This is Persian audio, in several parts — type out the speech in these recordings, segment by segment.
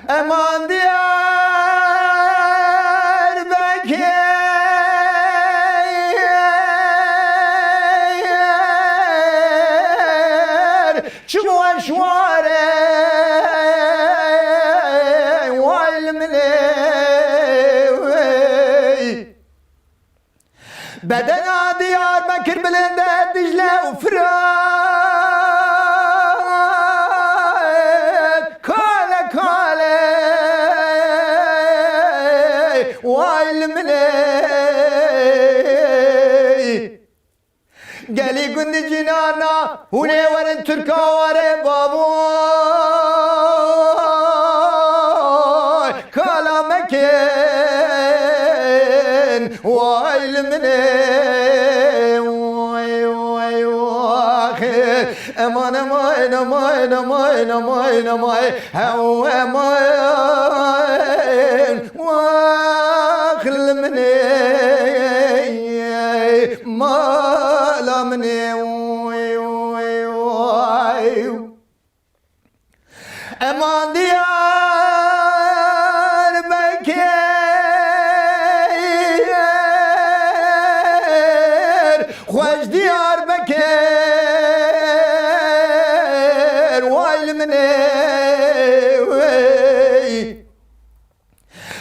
امان دیار بکر چمو اشواره والمنی بدنا دیار بکر بلنده دجله و فرات کاله کاله والمنی گلی گند جنانا هونه ورن ترکا وره بابو کالا مکن والمنی امان امان امان امان امان امان هو امان واخل مني مالا مني امان ديار بكر خوش ديار بكر والمني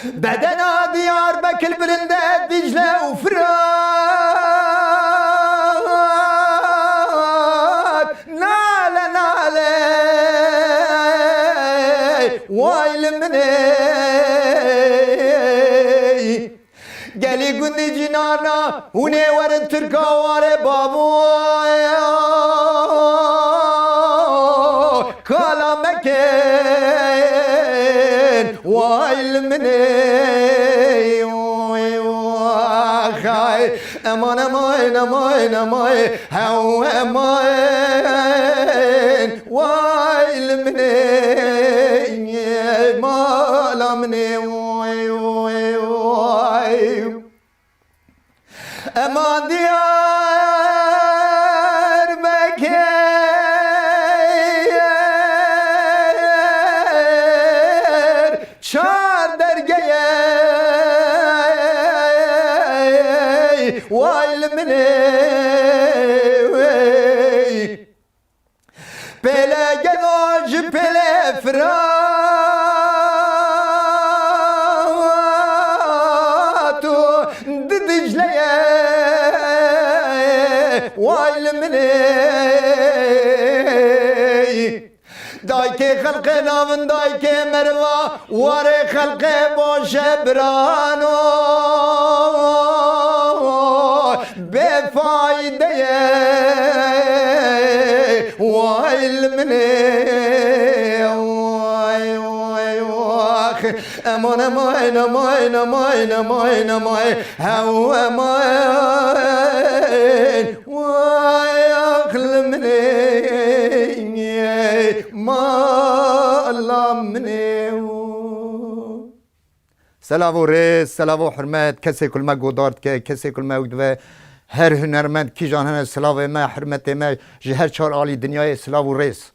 بدنا ديار بكر برنده دجله وفرات ناله ناله والمني قالي قندي جنانا هوني ورن تركا واري بابو كالا مكن والمني امان امان امان امان هو امان والمني مالا مني امان ديار بكر چار درگه والمني پله گناج پله فراتو دجله والمني دايك خلق ناون دايك مروا واري خلق باش برانو بفايده والمني امان امان امان امان امان امان هو امان واخل مني ما الله مني سلاو و ریس سلاو و حرمت کسی کل ما گودارد که کسی کل ما وقت هر هنرمند کی جان هنر سلاو ما حرمت ما جهر چهار عالی دنیای سلاو و ریس